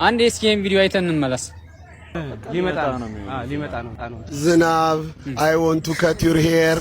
አንድ እስኪን ቪዲዮ አይተን እንመለስ ሊመጣ ነው ዝናብ I want to cut your hair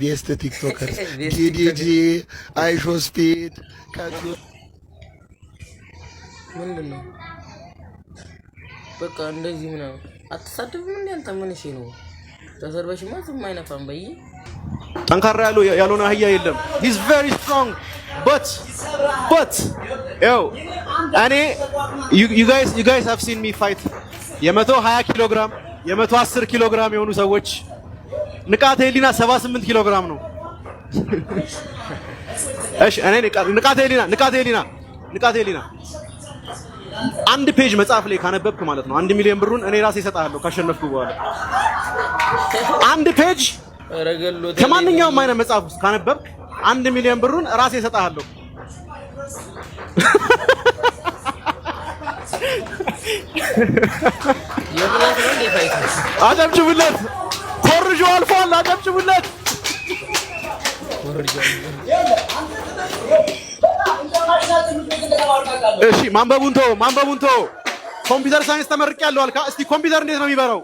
ቤስት ቲክቶከር ጂጂጂ አይ ሾው ስፒድ cut your ምንድነው በቃ እንደዚህ ምናምን አትሳደብም እንዴ አንተ ምን እሺ ነው ተሰርበሽማ ዝም አይነፋም በይ ጠንካራ ያልሆነ አህያ የለም he's very strong but yo እኔ you guys have seen me fight የ120 ኪሎ ግራም የ110 ኪሎ ግራም የሆኑ ሰዎች ንቃተ ህሊና 78 ኪሎ ግራም ነው እሺ እኔ ንቃተ ህሊና አንድ ፔጅ መጽሐፍ ላይ ካነበብክ ማለት ነው 1 ሚሊዮን ብሩን እኔ ራሴ እሰጣለሁ ካሸነፍኩ በኋላ አንድ ፔጅ ከማንኛውም አይነት መጽሐፍ ውስጥ ካነበብክ 1 ሚሊዮን ብሩን ራሴ እሰጣለሁ አጨብጭቡለት ኮርጆ አልፏል አጨብጭቡለት እሺ ማንበቡን ተው ኮምፒውተር ሳይንስ ተመርቄያለሁ አልካ እስቲ ኮምፒውተር እንዴት ነው የሚበራው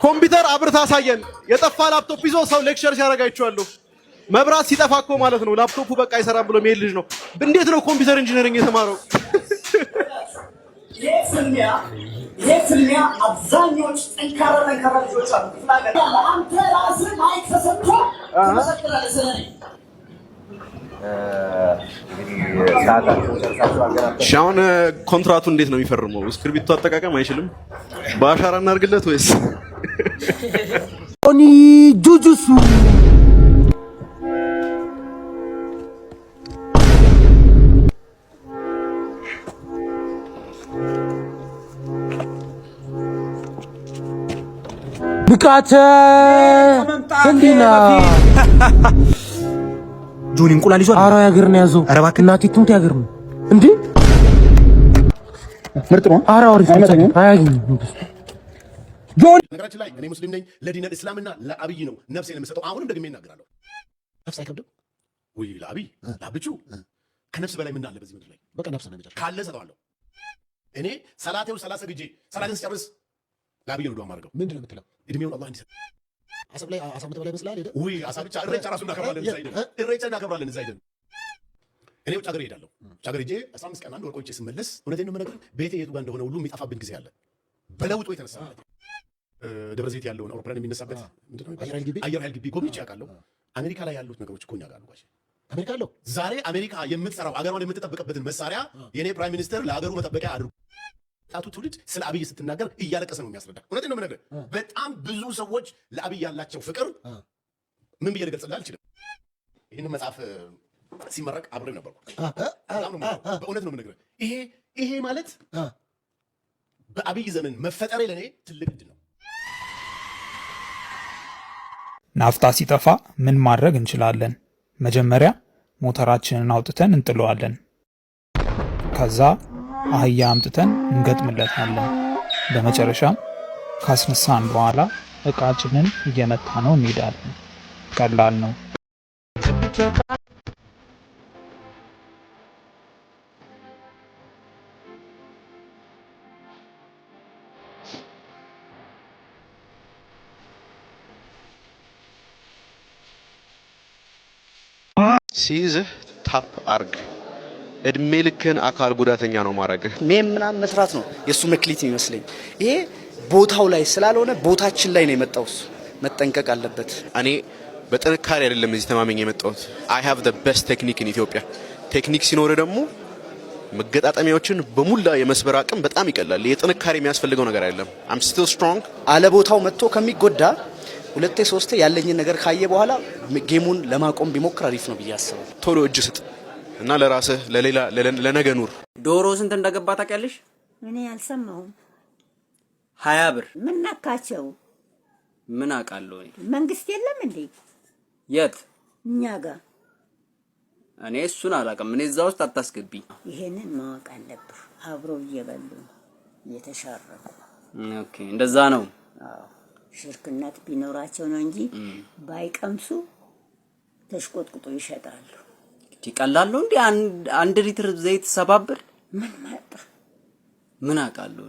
ኮምፒውተር አብርታ አሳየን የጠፋ ላፕቶፕ ይዞ ሰው ሌክቸር ሲያደርግ አይቼዋለሁ መብራት ሲጠፋ እኮ ማለት ነው ላፕቶፑ በቃ አይሰራም ብሎ የሚሄድ ልጅ ነው እንዴት ነው ኮምፒውተር ኢንጂነሪንግ የተማረው የፍልሚያ አብዛኞች ጠንካራ ልጆች አሉ አንተ ራስህ ማይክ ተሰጥቶ ተመሰክራለህ ስለኔ ሻውን ኮንትራቱ እንዴት ነው የሚፈርመው እስክሪብቶ አጠቃቀም አይችልም በአሻራ እናርግለት ወይስ ኦኒ ጁጁሱ ንቃተ ህሊና ጆኒ እንቁላል ይዟል አራ ያገር ነው ያዘው ኧረ እባክህ እናቴ ትምት ያገር ነው እንዴ ምርጥ ነው አራ ወርስ አያገኝ ጆኒ ነገራችን ላይ እኔ ሙስሊም ነኝ ለዲነል እስላምና ለአብይ ነው ነፍሴን የምሰጠው አሁንም ደግሜ እናገራለሁ ነፍስ አይከብድም ወይ ለአብይ ለአብቹ ከነፍስ በላይ ምን አለ በዚህ ምድር ላይ በቃ ነፍስ ነው የሚጨርሰው ካለ ሰጠዋለሁ እኔ ሰላቴው 30 ግጄ ሰላቴን ስጨርስ ለአብይ ነው ዱዓ ማድረገው ምንድነው የምትለው እድሜውን አላህ እንዲሰጥ አሰብ ላይ አሳምተ በላይ መስላል ሄደ ወይ አሳብ ብቻ እሬቻ ራሱ እናከብራለን እዛ ሄደን እሬቻ እናከብራለን እዛ ሄደን እኔ ውጭ ሀገር ሄዳለሁ ውጭ ሀገር ሄጄ 15 ቀን አንድ ወር ቆይቼ ስመለስ እውነቴን ነው የምነግርህ ቤቴ የቱ ጋር እንደሆነ ሁሉ የሚጠፋብን ጊዜ አለ በለውጡ የተነሳ ደብረ ዘይት ያለውን አውሮፕላን የሚነሳበት ምንድነው አየር ኃይል ግቢ ጎብኝቼ አውቃለሁ አሜሪካ ላይ ያሉት ነገሮች እኮ እኛ ጋር ነው ጋሽ አሜሪካ አለው ዛሬ አሜሪካ የምትሰራው አገሯን የምትጠብቅበትን መሳሪያ የኔ ፕራይም ሚኒስተር ለሀገሩ መጠበቂያ አድርጉ ታቱ ትውልድ ስለ አብይ ስትናገር እያለቀሰ ነው የሚያስረዳ እውነቴን ነው የምነግርህ በጣም ብዙ ሰዎች ለአብይ ያላቸው ፍቅር ምን ብዬ ልገልጽልህ አልችልም ይሄን መጽሐፍ ሲመረቅ አብሬ ነበርኩ በእውነት ነው የምነግርህ ይሄ ማለት በአብይ ዘመን መፈጠሬ ለኔ ትልቅ ዕድል ነው ናፍጣ ሲጠፋ ምን ማድረግ እንችላለን መጀመሪያ ሞተራችንን አውጥተን እንጥለዋለን ከዛ አህያ አምጥተን እንገጥምለታለን በመጨረሻም ካስነሳን በኋላ እቃችንን እየመታነው እንሄዳለን ቀላል ነው ሲይዝህ ታፕ አርግ እድሜ ልክን አካል ጉዳተኛ ነው ማረግ ምናምን መስራት ነው የሱ መክሊት ይመስለኝ ይሄ ቦታው ላይ ስላልሆነ ቦታችን ላይ ነው የመጣው መጠንቀቅ አለበት እኔ በጥንካሬ አይደለም እዚህ ተማመኝ የመጣሁት I have the best technique in Ethiopia ቴክኒክ ሲኖር ደግሞ መገጣጠሚያዎችን በሙላ የመስበር አቅም በጣም ይቀላል የጥንካሬ የሚያስፈልገው ነገር አይደለም I'm still strong አለ ቦታው መጥቶ ከሚጎዳ ሁለቴ ሶስቴ ያለኝን ነገር ካየ በኋላ ጌሙን ለማቆም ቢሞክር አሪፍ ነው ብያስባለሁ ቶሎ እጅ ስጥ እና ለራስህ ለሌላ ለነገ ኑር ዶሮ ስንት እንደገባ ታውቂያለሽ እኔ አልሰማሁም 20 ብር ምን ነካቸው ምን አውቃለሁ መንግስት የለም እንዴ የት እኛ ጋር እኔ እሱን አላውቅም እኔ እዛው ውስጥ አታስገቢ ይሄንን ማወቅ አለብህ አብረው እየበሉ እየተሻረኩ ኦኬ እንደዛ ነው አዎ ሽርክናት ቢኖራቸው ነው እንጂ ባይቀምሱ ተሽቆጥቁጦ ይሸጣሉ ይቀላሉ እንዴ አንድ ሊትር ዘይት 7 ብር ምን መጣ? ምን አውቃለሁ?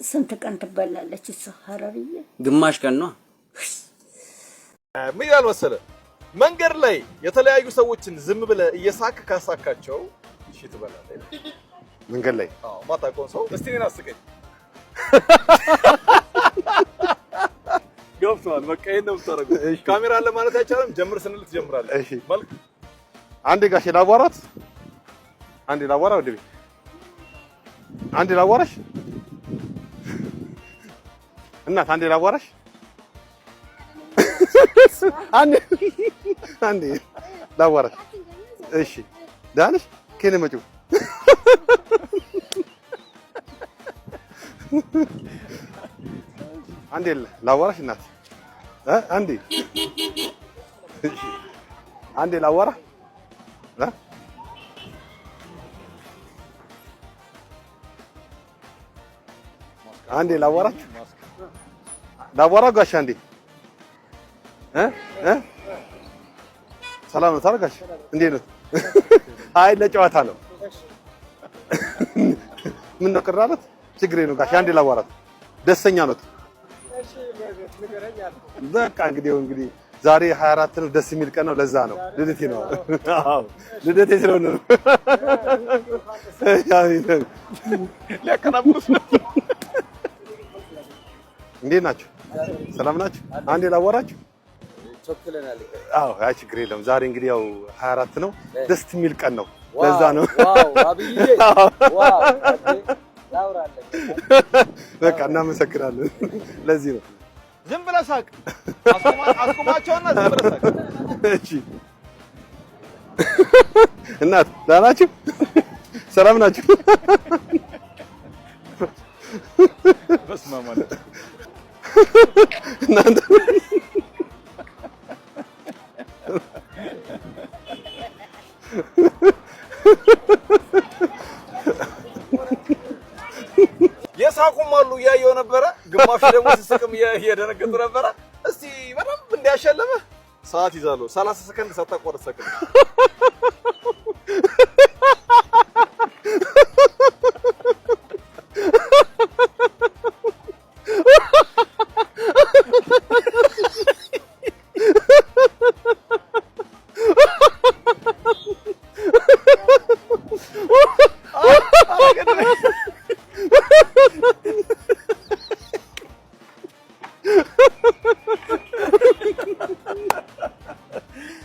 ስንት ቀን ትበላለች እሷ ሐረርዬ? ግማሽ ቀን ነው። ምን ይላል መሰለህ? መንገድ ላይ የተለያዩ ሰዎችን ዝም ብለህ እየሳክ ካሳካቸው እሺ ትበላለህ። መንገድ ላይ ማታውቀውን ሰው እስቲ እኔን አስቀኝ። ገብቶሃል? በቃ ይሄን ነው የምታደርገው። ካሜራ አለ ማለት አይቻልም። ጀምር ስንል ትጀምራለህ። እሺ መልክ አንዴ ጋሼ ላዋራት፣ አንዴ ላዋራ ወደ ቤት፣ አንዴ ላዋራሽ እናት፣ አንዴ ላዋራሽ፣ አንዴ ላዋራሽ። እሺ ደህና ነሽ? ከኔ መጪው አንዴ ላዋራሽ እናት፣ አንዴ አንዴ ላዋራ አንዴ ላዋራችሁ ላዋራው ጋሽ አንዴ ሰላም ነው ታረጋሽ? እንዴት ነው? አይ ለጨዋታ ነው። ምን ነው ቅራለት? ችግር ነው ጋሽ አንዴ ላዋራት። ደስተኛ ነው? በቃ እንግዲህ ዛሬ 24 ነው። ደስ የሚል ቀን ነው። ለዛ ነው ልደቴ ነው። አዎ ልደቴ ስለሆነ ነው። ሊያከናውኑት ነው። እንዴት ናችሁ? ሰላም ናችሁ? አንዴ ላዋራችሁ። ቸኩለናል። አዎ አይ ችግር የለም። ዛሬ እንግዲህ ያው 24 ነው። ደስ የሚል ቀን ነው። ለዛ ነው። ዋው አብይዬ ዋው ላውራለሁ። በቃ እናመሰግናለን። ለዚህ ነው ዝም ብለህ ሳቅ። አስቁማቸውና ዝም ብለህ ሳቅ። እሺ እናት ደህና ናችሁ? ሰላም ናችሁ? በስመ አብ ማለት እናንተ የሳቁም አሉ እያየሁ ነበረ። ግማሹ ደግሞ ሲስቅም እየደነገጡ ነበረ። እስቲ በደንብ እንዲያሸልምህ ሰዓት ይዛለሁ። 30 ሰከንድ ሳታቋርጥ ሰከንድ።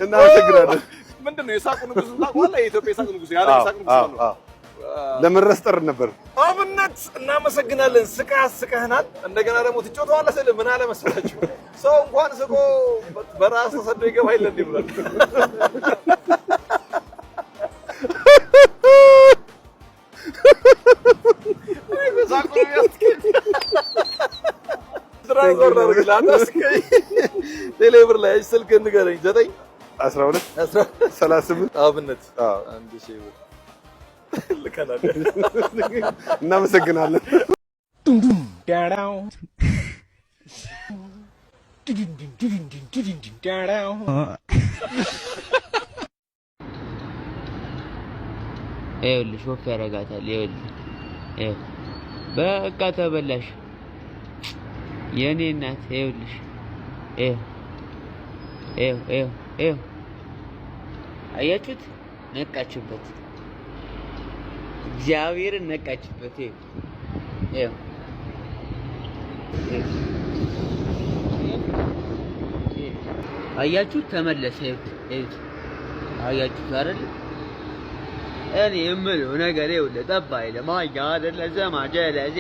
እናመሰግናለን። ምንድነው የሳቁ ንጉስ ታውቀዋለህ? የኢትዮጵያ የሳቁ ንጉስ ያለ የሳቁ ንጉስ ነው። ለመድረስ ጥር ነበር። አብነት እናመሰግናለን። ስቀህናል። እንደገና ደግሞ ትጮተዋለህ ስል ምን አለ መሰላችሁ? ሰው እንኳን ስቆ በራስ ተሰዶ ይገባ ይለ እንዴ ብሏል። ቴሌብር ላይ ስልክ ንገረኝ። 9 12 38 አብነት 1000 ብር ልከናል። እናመሰግናለን። ይኸውልሽ ወፍ ያደርጋታል። ይኸውልህ በቃ ተበላሽ የኔ እናት። ይኸውልሽ ይኸው አያችሁት? ነቃችበት። እግዚአብሔርን ነቃችበት። ይኸው አያችሁት? ተመለሰ። አያችሁት አይደል? እኔ የምለው ነገር ይኸውልህ ጠባ አይልም። አያ አይደለ ዘማ ጀለዜ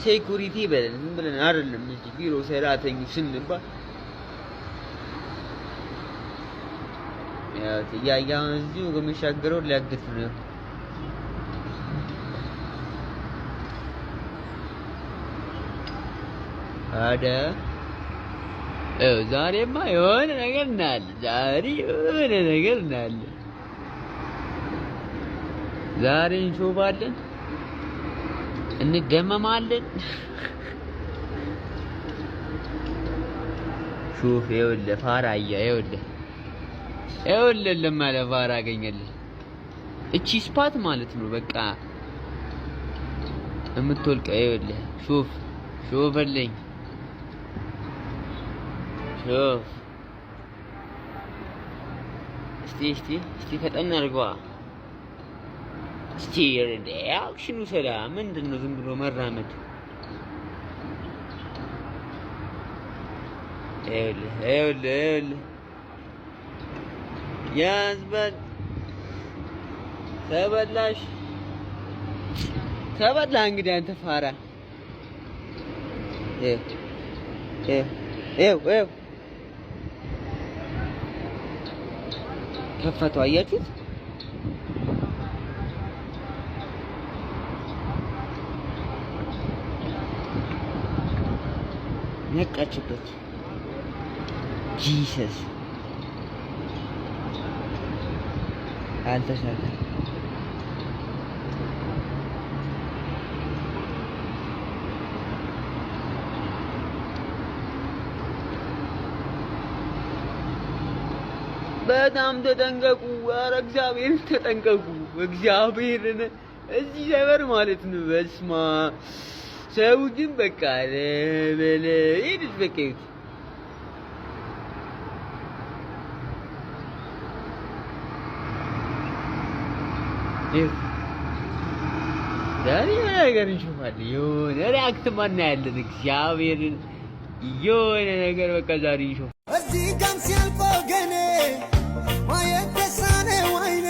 ሴኩሪቲ በለን ዝም ብለን አይደለም እንጂ ቢሮ ሰራተኞች ስንባል ያው እዚሁ ከመሻገረው ሊያግት ነው። አደ ዛሬማ የሆነ ነገር እናያለን። ዛሬ የሆነ ነገር እናያለን። ዛሬ እንሾባለን፣ እንደመማለን። ሹፍ ይኸውልህ ፋራያ ይኸውልህ ይኸውልህ ለማለ ቫራ አገኘልህ እቺ ስፓት ማለት ነው በቃ የምትወልቀው ይኸውልህ ሾፍልኝ ሾፍ እስቲ ፈጠን አድርጓ እስቲ ረደ አክሽኑ ሰላም ምንድነው ዝም ብሎ መራመድ ይኸውልህ ያዝበል ተበላ እንግዲህ አንተ ፋራ ከፈተው አያችሁት ነቃችበት ጂሰስ አልተሳካ በጣም ተጠንቀቁ ኧረ እግዚአብሔርን ተጠንቀቁ እግዚአብሔርን እዚህ ሰፈር ማለት ነው በስማ ሰው ግን በቃ ለበለ ሄድሽ በቃ ዛሬ ነገር እንሽፋለን የሆነ ሪአክት ማና ያለን እግዚአብሔርን የሆነ ነገር በቃ ዛሬ እንሽፋለን እዚህ ጋር ሲያልፍ ወገኔ ማየት ተሳነው አይኔ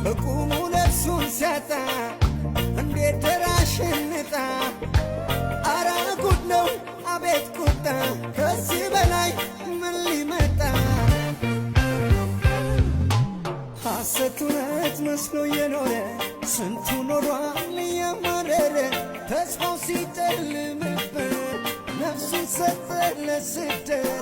በቁሙ ነፍሱን ሲያጣ እንዴት ደራሽንጣ አረ ጉድ ነው አቤት ቁጣ ከዚህ በላይ ምን ሊመጣ ሐሰት እውነት መስሎ የኖረ ስንቱ ኖሯል እያማረረ ተስፋው ሲጨልምበት ነፍሱን ሰጠ ለስደት